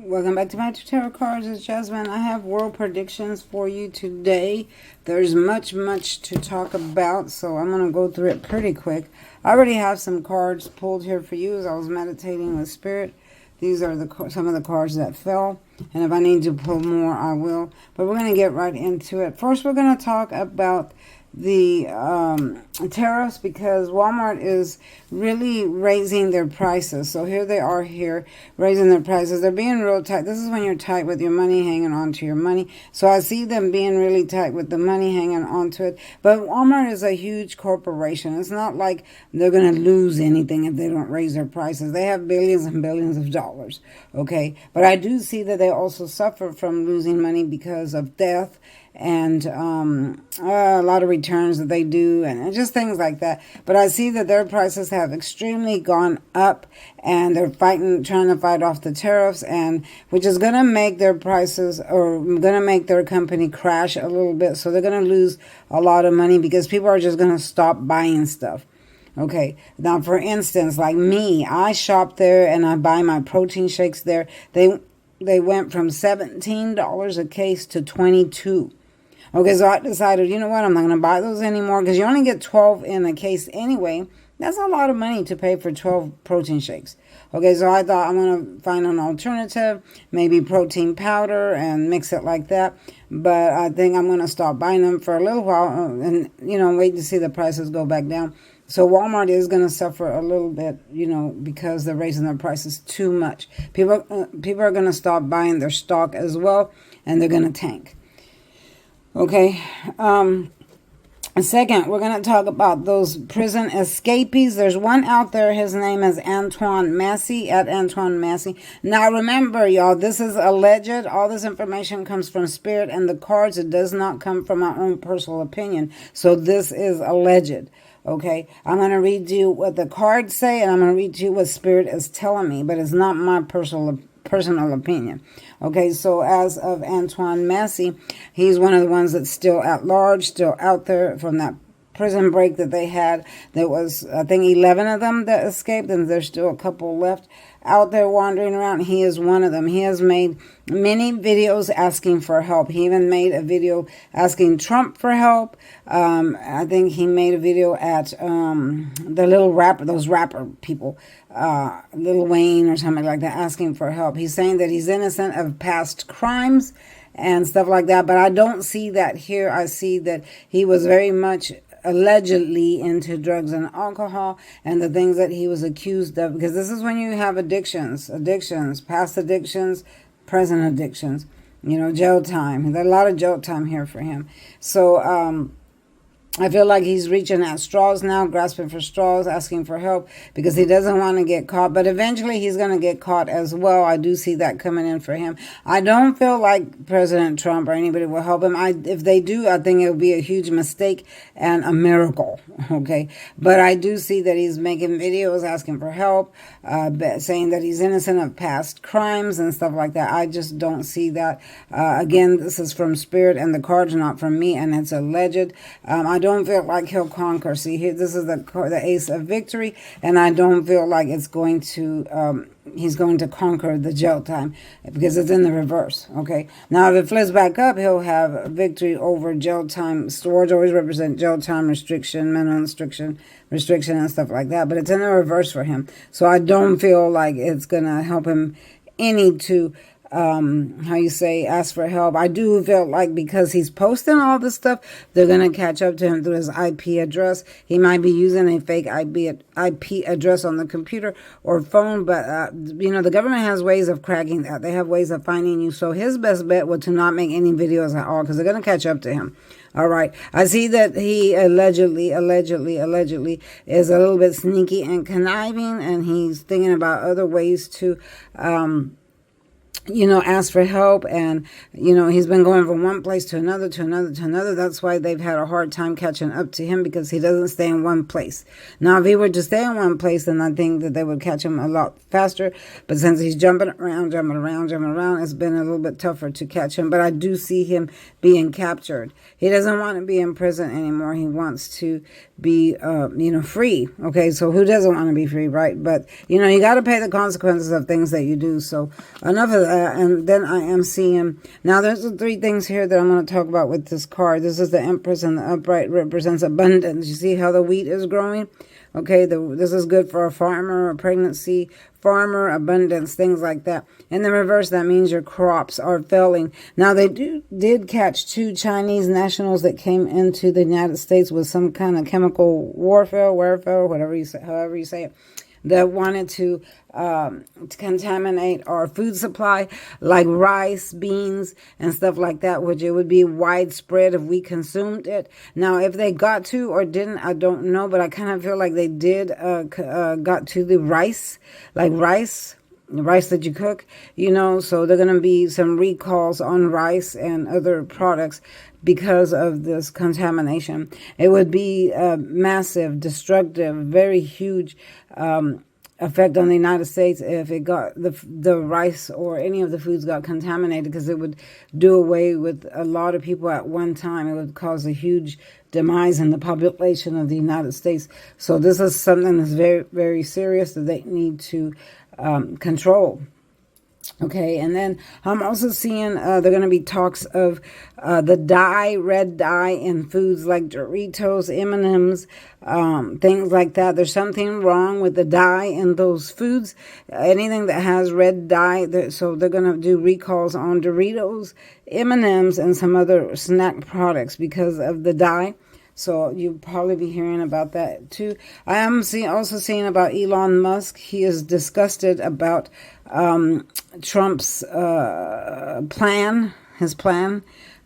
Welcome back to my tarot cards. It's Jasmine. I have world predictions for you today. There's much to talk about, so I'm going to go through it pretty quick. I already have some cards pulled here for you as I was meditating with Spirit. These are some of the cards that fell, and if I need to pull more, I will. But we're going to get right into it. First, we're going to talk about the tariffs, because Walmart is really raising their prices. So here they are here raising their prices. They're being real tight. This is when you're tight with your money, hanging on to your money. So I see them being really tight with the money, hanging on to it. But Walmart is a huge corporation. It's not like they're going to lose anything if they don't raise their prices. They have billions and billions of dollars. Okay. But I do see that they also suffer from losing money because of death and a lot of returns that they do and just things like that. But I see that their prices have extremely gone up, and they're trying to fight off the tariffs, and which is going to make their prices, or going to make their company crash a little bit. So they're going to lose a lot of money because people are just going to stop buying stuff. Okay, now for instance, like me, I shop there and I buy my protein shakes there. They went from $17 a case to $22. Okay, so I decided, you know what, I'm not going to buy those anymore, because you only get 12 in a case anyway. That's a lot of money to pay for 12 protein shakes. Okay, so I thought I'm going to find an alternative, maybe protein powder, and mix it like that. But I think I'm going to stop buying them for a little while and, wait to see the prices go back down. So Walmart is going to suffer a little bit, because they're raising their prices too much. People are going to stop buying their stock as well, and they're going to tank. Okay, second, we're going to talk about those prison escapees. There's one out there. His name is Antoine Massey, at Antoine Massey. Now, remember, y'all, this is alleged. All this information comes from Spirit and the cards. It does not come from my own personal opinion. So this is alleged. Okay, I'm going to read you what the cards say, and I'm going to read you what Spirit is telling me, but it's not my personal opinion. Okay, so as of Antoine Massey, he's one of the ones that's still at large, still out there from that prison break that they had. There was, I think, 11 of them that escaped, and there's still a couple left out there wandering around. He is one of them. He has made many videos asking for help. He even made a video asking Trump for help. I think he made a video at the little rapper, those rapper people, Lil Wayne or something like that, asking for help. He's saying that he's innocent of past crimes and stuff like that, but I don't see that here. I see that he was very much allegedly into drugs and alcohol and the things that he was accused of, because this is when you have addictions, past addictions, present addictions, jail time. There's a lot of jail time here for him. So I feel like he's reaching at straws now, grasping for straws, asking for help, because he doesn't want to get caught. But eventually he's going to get caught as well. I do see that coming in for him. I don't feel like President Trump or anybody will help him. If they do, I think it will be a huge mistake and a miracle. Okay. But I do see that he's making videos asking for help, saying that he's innocent of past crimes and stuff like that. I just don't see that. Again, this is from Spirit and the cards, not from me, and it's alleged. I don't feel like he'll conquer. See, here, this is the Ace of Victory, and I don't feel like it's going to, he's going to conquer the jail time, because it's in the reverse. Okay. Now, if it flips back up, he'll have victory over jail time. Swords always represent jail time restriction, mental restriction, and stuff like that. But it's in the reverse for him. So I don't feel like it's going to help him any to ask for help. I do feel like because he's posting all this stuff, they're going to catch up to him through his IP address. He might be using a fake IP address on the computer or phone, but, the government has ways of cracking that. They have ways of finding you. So his best bet was to not make any videos at all, because they're going to catch up to him. All right. I see that he allegedly is a little bit sneaky and conniving, and he's thinking about other ways to, ask for help. And, he's been going from one place to another, That's why they've had a hard time catching up to him, because he doesn't stay in one place. Now, if he were to stay in one place, then I think that they would catch him a lot faster. But since he's jumping around, it's been a little bit tougher to catch him. But I do see him being captured. He doesn't want to be in prison anymore. He wants to be, free. Okay, so who doesn't want to be free, right? But, you got to pay the consequences of things that you do. So enough of that. and then I am seeing, now there's the three things here that I'm going to talk about with this card. This is the Empress, and the upright represents abundance. You see how the wheat is growing? Okay, this is good for a farmer, a pregnancy, farmer, abundance, things like that. In the reverse, that means your crops are failing. Now, they did catch 2 Chinese nationals that came into the United States with some kind of chemical warfare, whatever you say, however you say it, that wanted to contaminate our food supply, like rice, beans, and stuff like that, which it would be widespread if we consumed it. Now, if they got to or didn't, I don't know, but I kind of feel like they did got to the rice, like rice that you cook, so there are going to be some recalls on rice and other products because of this contamination. It would be massive, destructive, very huge effect on the United States if it got the rice or any of the foods got contaminated, because it would do away with a lot of people at one time. It would cause a huge demise in the population of the United States. So this is something that's very, very serious that they need to control. Okay, and then I'm also seeing there are going to be talks of the dye, red dye in foods like Doritos, M&Ms, things like that. There's something wrong with the dye in those foods, anything that has red dye. So they're going to do recalls on Doritos, M&Ms, and some other snack products because of the dye. So you'll probably be hearing about that too. I am also seeing about Elon Musk. He is disgusted about Trump's plan,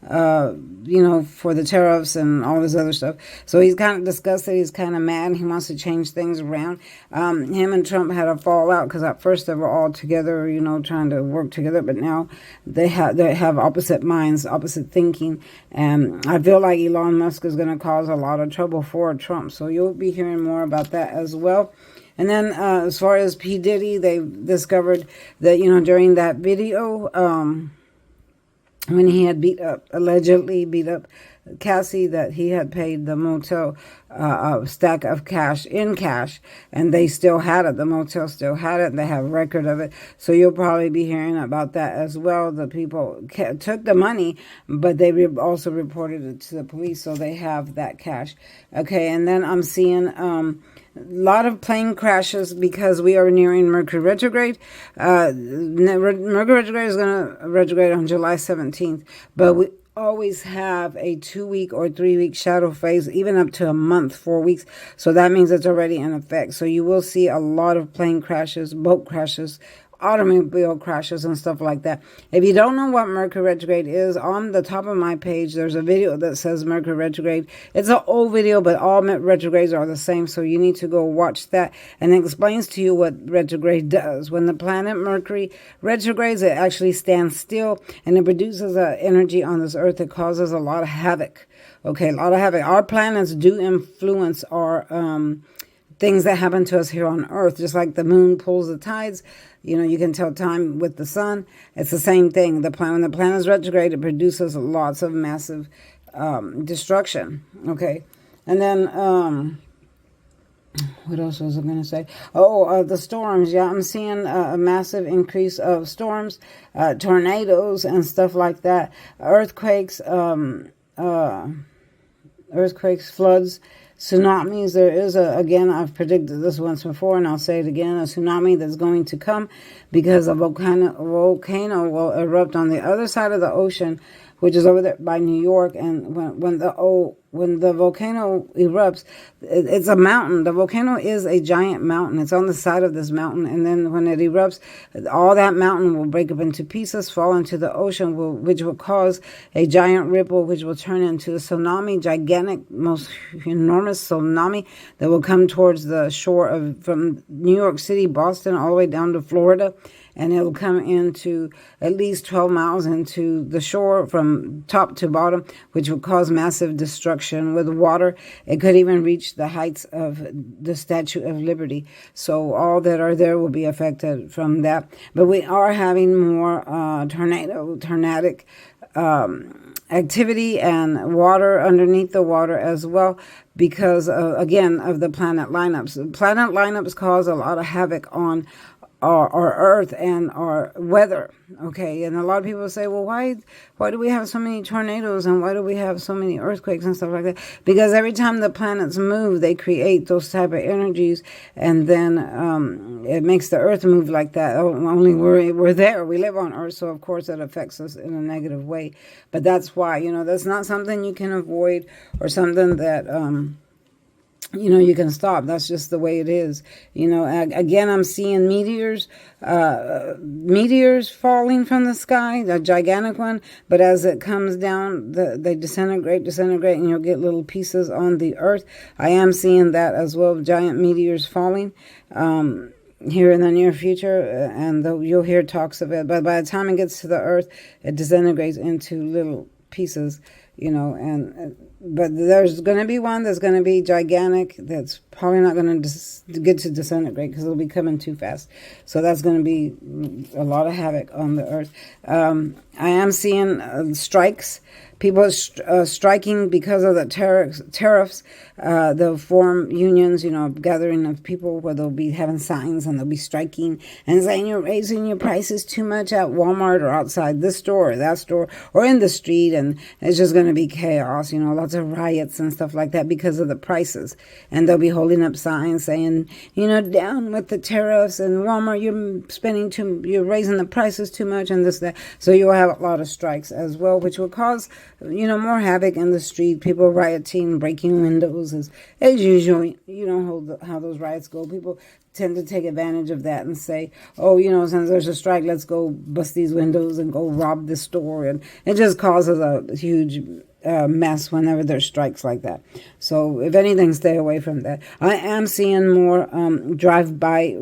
for the tariffs and all this other stuff. So he's kind of disgusted. He's kind of mad. He wants to change things around. Him and Trump had a fallout because at first they were all together, trying to work together. But now they have opposite minds, opposite thinking. And I feel like Elon Musk is going to cause a lot of trouble for Trump. So you'll be hearing more about that as well. And then as far as P. Diddy, they discovered that, during that video, when he had allegedly beat up Cassie, that he had paid the motel a stack of cash in cash, and they still had it. The motel still had it. They have record of it. So you'll probably be hearing about that as well. The people took the money, but they also reported it to the police, so they have that cash. Okay, and then I'm seeing a lot of plane crashes because we are nearing Mercury retrograde. Mercury retrograde is going to retrograde on July 17th, but we always have a 2-week or 3-week shadow phase, even up to a month, 4 weeks. So that means it's already in effect. So you will see a lot of plane crashes, boat crashes, automobile crashes and stuff like that. If you don't know what Mercury retrograde is, on the top of my page there's a video that says Mercury retrograde. It's an old video, but all retrogrades are the same, so you need to go watch that, and it explains to you what retrograde does. When the planet Mercury retrogrades, it actually stands still and it produces an energy on this earth that causes a lot of havoc. Okay, a lot of havoc. Our planets do influence our things that happen to us here on Earth, just like the moon pulls the tides. You can tell time with the sun. It's the same thing. When the planet is retrograde, it produces lots of massive destruction. Okay, and then what else was I going to say? The storms. Yeah, I'm seeing a massive increase of storms, tornadoes, and stuff like that. Earthquakes, floods, tsunamis. There is again, I've predicted this once before, and I'll say it again, a tsunami that's going to come because a volcano will erupt on the other side of the ocean, which is over there by New York. And when the volcano erupts, it's a mountain. The volcano is a giant mountain. It's on the side of this mountain, and then when it erupts, all that mountain will break up into pieces, fall into the ocean, which will cause a giant ripple, which will turn into a tsunami, gigantic, most enormous tsunami that will come towards the shore from New York City, Boston, all the way down to Florida. And it'll come into at least 12 miles into the shore from top to bottom, which will cause massive destruction with water. It could even reach the heights of the Statue of Liberty. So all that are there will be affected from that. But we are having more tornadic activity and water underneath the water as well, because again of the planet lineups. Planet lineups cause a lot of havoc on our earth and our weather. Okay, and a lot of people say, well, why do we have so many tornadoes and why do we have so many earthquakes and stuff like that? Because every time the planets move, they create those type of energies, and then it makes the earth move like that. Only we're there, we live on earth, so of course it affects us in a negative way. But that's why, that's not something you can avoid or something that you can stop. That's just the way it is. Again, I'm seeing meteors falling from the sky, a gigantic one. But as it comes down, they disintegrate, and you'll get little pieces on the earth. I am seeing that as well, giant meteors falling here in the near future, and you'll hear talks of it. But by the time it gets to the earth, it disintegrates into little pieces, but there's going to be one that's going to be gigantic that's probably not going to get to disintegrate because it'll be coming too fast. So that's going to be a lot of havoc on the earth. I am seeing strikes. People striking because of the tariffs. They'll form unions, gathering of people where they'll be having signs and they'll be striking and saying you're raising your prices too much at Walmart or outside this store or that store or in the street. And it's just going to be chaos, lots of riots and stuff like that because of the prices. And they'll be holding up signs saying, down with the tariffs, and Walmart, you're raising the prices too much and this, that. So you'll have a lot of strikes as well, which will cause more havoc in the street. People rioting, breaking windows as usual. How those riots go. People tend to take advantage of that and say, oh, since there's a strike, let's go bust these windows and go rob this store. And it just causes a huge mess whenever there's strikes like that. So if anything, stay away from that. I am seeing more drive-by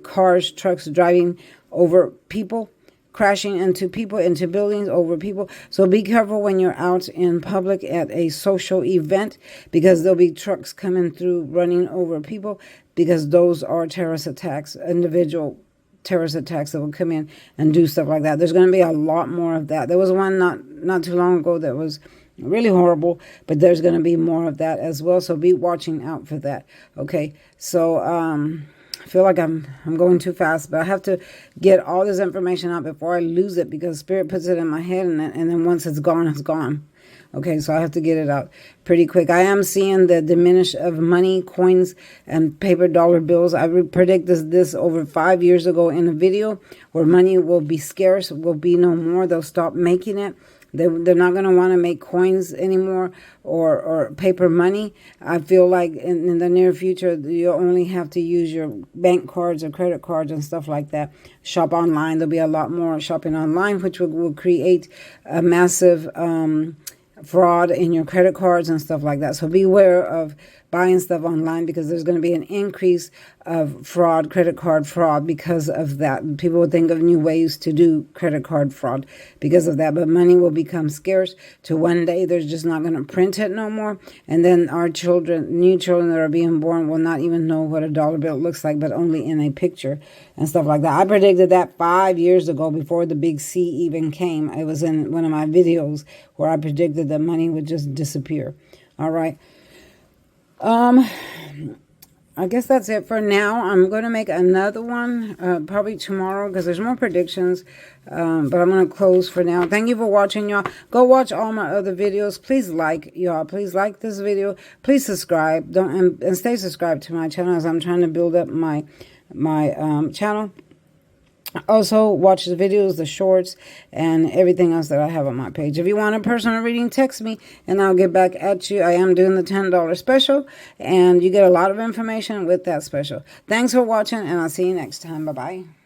cars, trucks driving over people, crashing into people, into buildings, over people. So be careful when you're out in public at a social event, because there'll be trucks coming through running over people, because those are terrorist attacks, individual terrorist attacks that will come in and do stuff like that. There's going to be a lot more of that. There was one not too long ago that was really horrible, but there's going to be more of that as well. So be watching out for that. Okay, so I feel like I'm going too fast, but I have to get all this information out before I lose it, because Spirit puts it in my head, and then once it's gone, it's gone. Okay, so I have to get it out pretty quick. I am seeing the diminish of money, coins, and paper dollar bills. I predicted this over 5 years ago in a video, where money will be scarce, will be no more. They'll stop making it. They're not going to want to make coins anymore or paper money. I feel like in the near future, you'll only have to use your bank cards or credit cards and stuff like that. Shop online. There'll be a lot more shopping online, which will create a massive fraud in your credit cards and stuff like that. So beware of buying stuff online, because there's going to be an increase of fraud, credit card fraud, because of that. People will think of new ways to do credit card fraud because of that. But money will become scarce to one day they're just not going to print it no more. And then our children, new children that are being born, will not even know what a dollar bill looks like, but only in a picture and stuff like that. I predicted that 5 years ago, before the big C even came. It was in one of my videos where I predicted that money would just disappear. All right. I guess that's it for now. I'm going to make another one probably tomorrow, because there's more predictions. But I'm going to close for now. Thank you for watching, y'all. Go watch all my other videos. Please like, y'all. Please like this video. Please subscribe. And stay subscribed to my channel, as I'm trying to build up my channel. Also, watch the videos, the shorts, and everything else that I have on my page. If you want a personal reading, text me, and I'll get back at you. I am doing the $10 special, and you get a lot of information with that special. Thanks for watching, and I'll see you next time. Bye-bye.